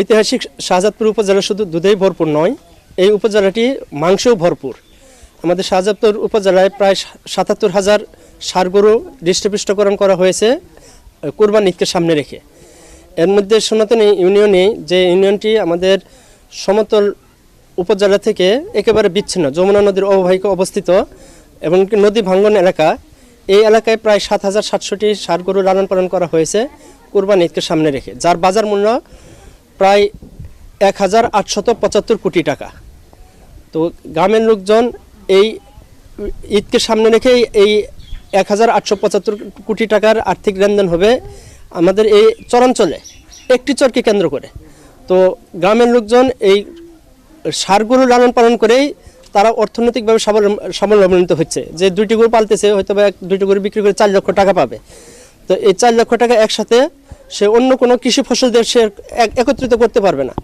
ঐতিহাসিক শাহজাদপুর উপজেলা শুধু দুধেই ভরপুর নয়, এই উপজেলাটি মাংসেও ভরপুর। আমাদের শাহজাদপুর উপজেলায় প্রায় ৭৭,০০০ ষাঁড় গরু হৃষ্টপুষ্টকরণ করা হয়েছে কুরবান ঈদকে সামনে রেখে। এর মধ্যে সনাতনী ইউনিয়নে, যে ইউনিয়নটি আমাদের সমতল উপজেলা থেকে একেবারে বিচ্ছিন্ন, যমুনা নদীর অববাহিকা অবস্থিত এবং নদী ভাঙ্গন এলাকা, এই এলাকায় প্রায় ৭,৭০০টি ষাঁড় গরু লালন পালন করা হয়েছে কুরবান ঈদকে সামনে রেখে, যার বাজার মূল্য প্রায় ১,৮৭৫ কোটি টাকা। তো গ্রামের লোকজন এই ঈদকে সামনে রেখে এই ১,৮৭৫ কোটি টাকার আর্থিক লেনদেন হবে আমাদের এই চরাঞ্চলে একটি চরকে কেন্দ্র করে। তো গ্রামের লোকজন এই ষাঁড় গরু লালন পালন করেই তারা অর্থনৈতিকভাবে স্বাবলম্বিত হচ্ছে। যে ২টি গরু পালতেছে, হয়তো বা ২টি গরু বিক্রি করে ৪ লক্ষ টাকা পাবে। তো এই ৪ লক্ষ টাকা একসাথে সে অন্য কোনো কৃষি ফসল দিয়ে সে একত্রিত করতে পারবে না।